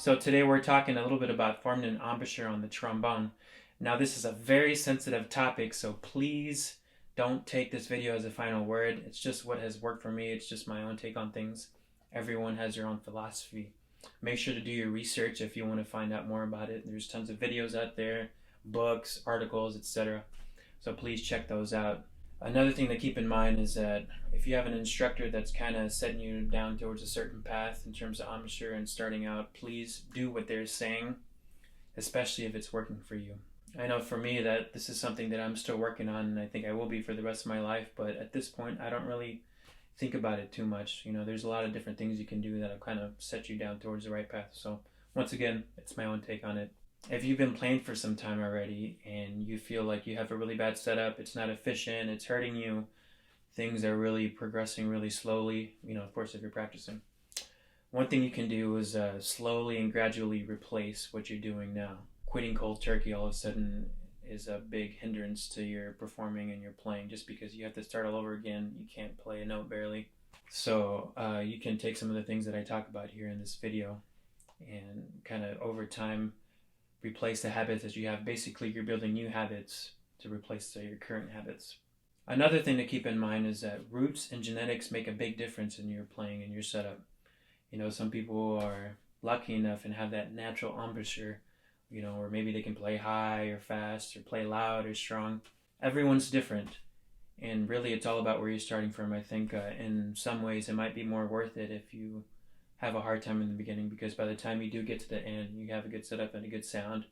So today we're talking a little bit about forming an embouchure on the trombone. Now this is a very sensitive topic, so please don't take this video as a final word. It's just what has worked for me. It's just my own take on things. Everyone has their own philosophy. Make sure to do your research if you want to find out more about it. There's tons of videos out there, books, articles, etc. So please check those out. Another thing to keep in mind is that if you have an instructor that's kind of setting you down towards a certain path in terms of embouchure and starting out, please do what they're saying, especially if it's working for you. I know for me that this is something that I'm still working on, and I think I will be for the rest of my life, but at this point I don't really think about it too much. There's a lot of different things you can do that'll kind of set you down towards the right path. So once again, it's my own take on it. If you've been playing for some time already and you feel like you have a really bad setup, it's not efficient, it's hurting you, things are really progressing really slowly, of course if you're practicing. One thing you can do is slowly and gradually replace what you're doing now. Quitting cold turkey all of a sudden is a big hindrance to your performing and your playing, just because you have to start all over again. You can't play a note barely. So you can take some of the things that I talk about here in this video and kind of over time replace the habits that you have. Basically, you're building new habits to replace your current habits. Another thing to keep in mind is that roots and genetics make a big difference in your playing and your setup. Some people are lucky enough and have that natural embouchure, or maybe they can play high or fast or play loud or strong. Everyone's different, and really it's all about where you're starting from. I think in some ways it might be more worth it if you have a hard time in the beginning, because by the time you do get to the end, you have a good setup and a good sound,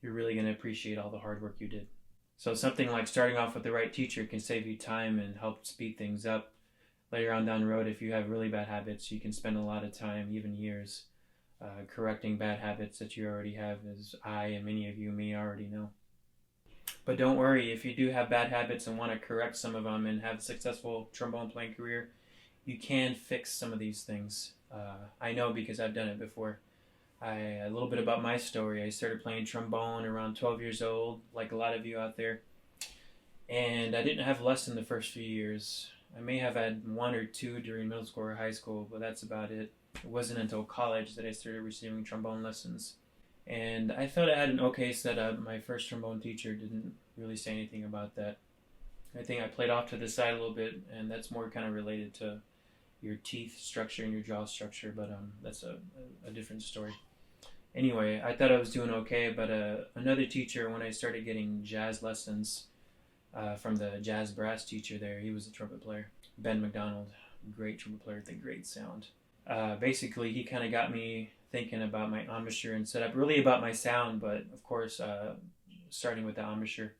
you're really going to appreciate all the hard work you did. So something like starting off with the right teacher can save you time and help speed things up. Later on down the road, if you have really bad habits, you can spend a lot of time, even years, correcting bad habits that you already have, as I and many of you may already know. But don't worry, if you do have bad habits and want to correct some of them and have a successful trombone playing career, you can fix some of these things. I know because I've done it before. A little bit about my story. I started playing trombone around 12 years old, like a lot of you out there. And I didn't have lessons the first few years. I may have had one or two during middle school or high school, but that's about it. It wasn't until college that I started receiving trombone lessons. And I thought I had an okay setup. My first trombone teacher didn't really say anything about that. I think I played off to the side a little bit, and that's more kind of related to your teeth structure and your jaw structure, but that's a different story. Anyway, I thought I was doing okay, but another teacher, when I started getting jazz lessons from the jazz brass teacher there, he was a trumpet player, MCDONALD, great trumpet player with a great sound. Basically, he kind of got me thinking about my embouchure and setup, really about my sound, but of course, starting with the embouchure.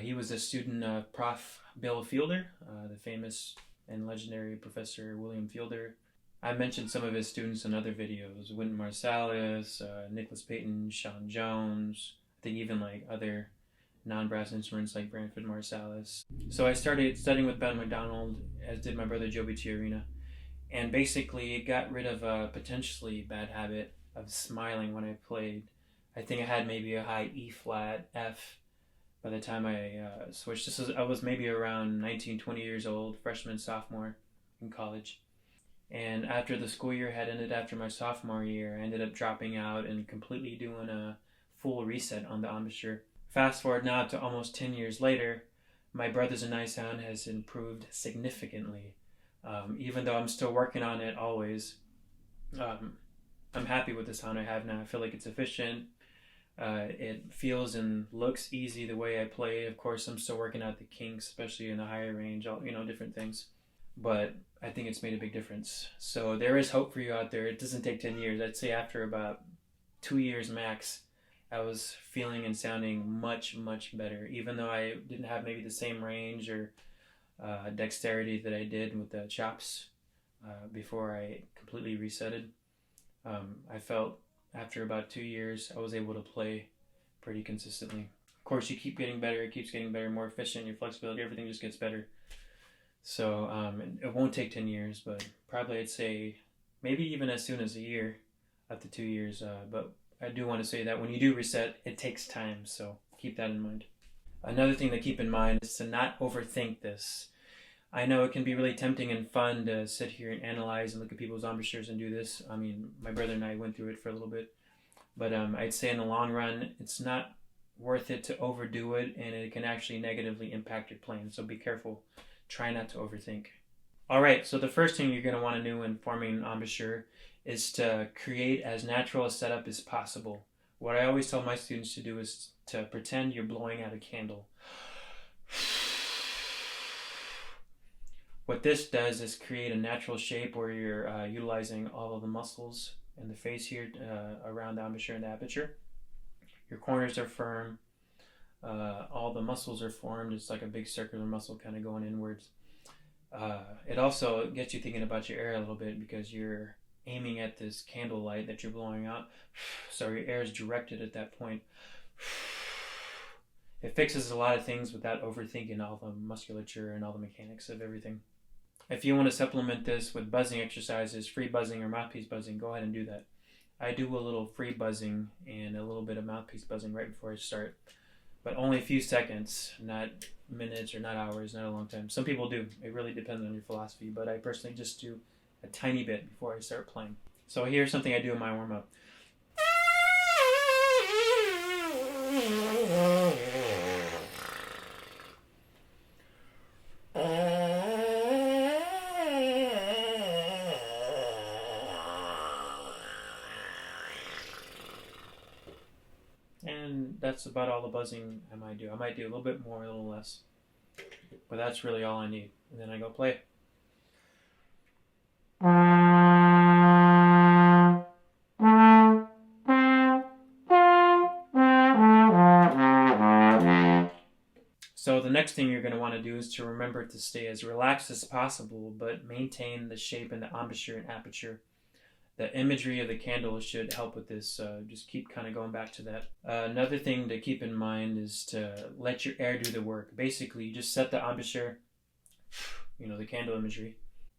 He was a student of Prof. Bill Fielder, the famous and legendary Professor William Fielder. I mentioned some of his students in other videos: Wynton Marsalis, Nicholas Payton, Sean Jones, I think even like other non-brass instruments like Branford Marsalis. So I started studying with Ben McDonald, as did my brother JOBY Tijerina, and basically it got rid of a potentially bad habit of smiling when I played. I think I had maybe a high E flat, F, by the time I switched. I was maybe around 19, 20 years old, freshman, sophomore in college. And after the school year had ended after my sophomore year, I ended up dropping out and completely doing a full reset on the embouchure. Fast forward now to almost 10 years later, my Brothers and I sound has improved significantly. Even though I'm still working on it always, I'm happy with the sound I have now. I feel like it's efficient. It feels and looks easy the way I play. Of course, I'm still working out the kinks, especially in the higher range, different things. But I think it's made a big difference. So there is hope for you out there. It doesn't take 10 years. I'd say after about 2 years max, I was feeling and sounding much, much better. Even though I didn't have maybe the same range or dexterity that I did with the chops before I completely resetted. I felt after about 2 years, I was able to play pretty consistently. Of course, you keep getting better. It keeps getting better, more efficient. Your flexibility, everything just gets better. So it won't take 10 years, but probably I'd say maybe even as soon as a year, up to 2 years. But I do want to say that when you do reset, it takes time. So keep that in mind. Another thing to keep in mind is to not overthink this. I know it can be really tempting and fun to sit here and analyze and look at people's embouchures and do this. I mean, my brother and I went through it for a little bit. But I'd say in the long run, it's not worth it to overdo it, and it can actually negatively impact your playing. So be careful. Try not to overthink. All right, so the first thing you're going to want to do in forming an embouchure is to create as natural a setup as possible. What I always tell my students to do is to pretend you're blowing out a candle. What this does is create a natural shape where you're utilizing all of the muscles in the face here around the embouchure and the aperture. Your corners are firm. All the muscles are formed. It's like a big circular muscle kind of going inwards. It also gets you thinking about your air a little bit because you're aiming at this candle light that you're blowing out. So your air is directed at that point. It fixes a lot of things without overthinking all the musculature and all the mechanics of everything. If you want to supplement this with buzzing exercises, free buzzing or mouthpiece buzzing, go ahead and do that. I do a little free buzzing and a little bit of mouthpiece buzzing right before I start, but only a few seconds, not minutes or not hours, not a long time. Some people do. It really depends on your philosophy, but I personally just do a tiny bit before I start playing. So here's something I do in my warm-up. And that's about all the buzzing I might do. I might do a little bit more, a little less. But that's really all I need. And then I go play. So the next thing you're going to want to do is to remember to stay as relaxed as possible, but maintain the shape in the embouchure and aperture. The imagery of the candle should help with this. Just keep kind of going back to that. Another thing to keep in mind is to let your air do the work. Basically, you just set the embouchure, the candle imagery,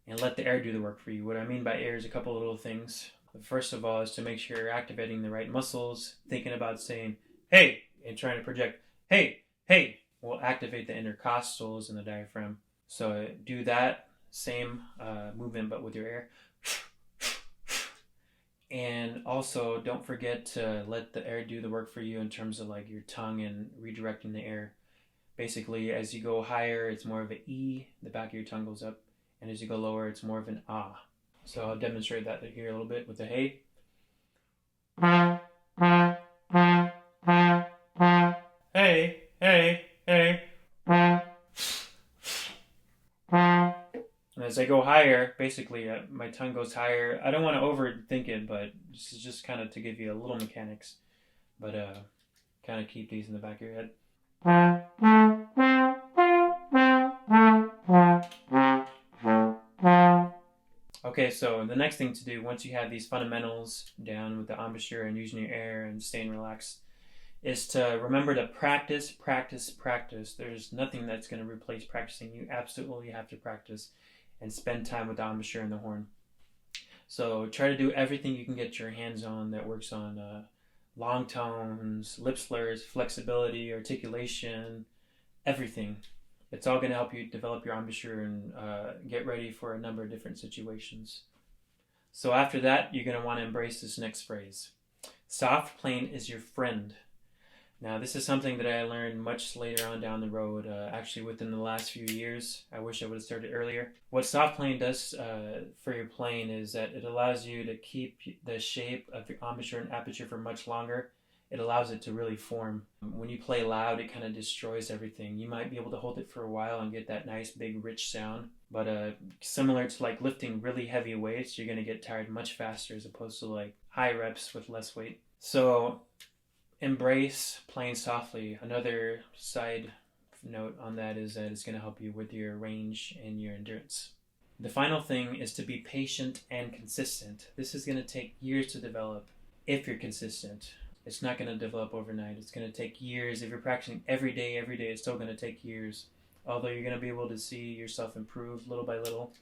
and let the air do the work for you. What I mean by air is a couple of little things. First of all is to make sure you're activating the right muscles, thinking about saying, hey, and trying to project, hey, hey, will activate the intercostals and the diaphragm. So do that same movement, but with your air. And also, don't forget to let the air do the work for you in terms of like your tongue and redirecting the air. Basically, as you go higher, it's more of an E, the back of your tongue goes up. And as you go lower, it's more of an ah. So I'll demonstrate that here a little bit with the hey. Hey, hey, hey. And as I go higher, basically my tongue goes higher. I don't want to overthink it, but this is just kind of to give you a little mechanics. But kind of keep these in the back of your head. Okay, so the next thing to do, once you have these fundamentals down with the embouchure and using your air and staying relaxed, is to remember to practice, practice, practice. There's nothing that's going to replace practicing. You absolutely have to practice and spend time with the embouchure and the horn. So try to do everything you can get your hands on that works on long tones, lip slurs, flexibility, articulation, everything. It's all going to help you develop your embouchure and get ready for a number of different situations. So after that, you're going to want to embrace this next phrase. Soft playing is your friend. Now, this is something that I learned much later on down the road, actually within the last few years. I wish I would have started earlier. What soft playing does for your playing is that it allows you to keep the shape of your embouchure and aperture for much longer. It allows it to really form. When you play loud, it kind of destroys everything. You might be able to hold it for a while and get that nice, big, rich sound. But similar to like lifting really heavy weights, you're going to get tired much faster as opposed to like high reps with less weight. So embrace playing softly. Another side note on that is that it's going to help you with your range and your endurance. The final thing is to be patient and consistent. This is going to take years to develop if you're consistent. It's not going to develop overnight. It's going to take years. If you're practicing every day, it's still going to take years. Although you're going to be able to see yourself improve little by little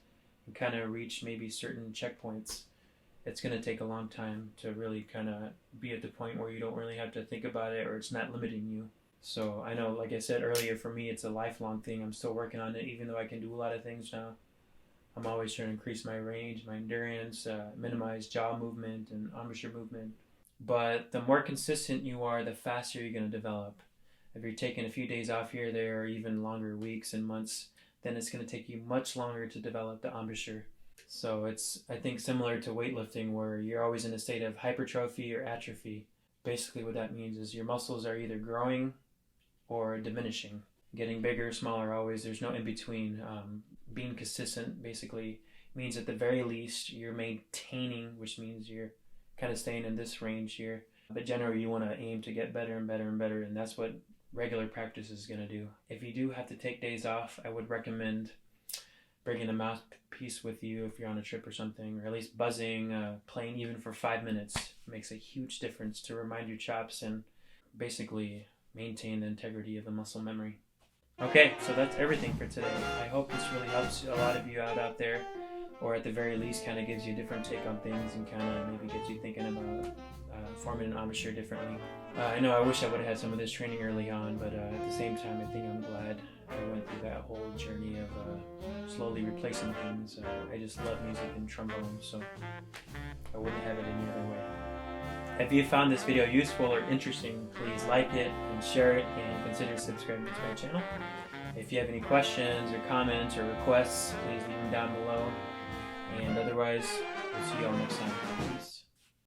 and kind of reach maybe certain checkpoints. It's going to take a long time to really kind of be at the point where you don't really have to think about it or it's not limiting you. So I know, like I said earlier, for me, it's a lifelong thing. I'm still working on it, even though I can do a lot of things now. I'm always trying to increase my range, my endurance, minimize jaw movement and embouchure movement. but the more consistent you are, the faster you're going to develop. If you're taking a few days off here, there, or even longer weeks and months, then it's going to take you much longer to develop the embouchure. So it's, I think, similar to weightlifting, where you're always in a state of hypertrophy or atrophy. Basically what that means is your muscles are either growing or diminishing, getting bigger, smaller, always. There's no in between. Being consistent basically means at the very least you're maintaining, which means you're kind of staying in this range here. But generally you want to aim to get better and better and better, and that's what regular practice is going to do. If you do have to take days off, I would recommend bringing a mouthpiece with you if you're on a trip or something, or at least buzzing, playing even for 5 minutes makes a huge difference to remind your chops and basically maintain the integrity of the muscle memory. Okay, so that's everything for today. I hope this really helps a lot of you out there, or at the very least kind of gives you a different take on things and kind of maybe gets you thinking about forming an embouchure differently. I know I wish I would have had some of this training early on, but at the same time I think I'm glad I went through that whole journey of slowly replacing things. I just love music and trombone, so I wouldn't have it any other way. If you found this video useful or interesting, please like it and share it, and consider subscribing to my channel. If you have any questions or comments or requests, please leave them down below. And otherwise, we'll see you all next time. Peace.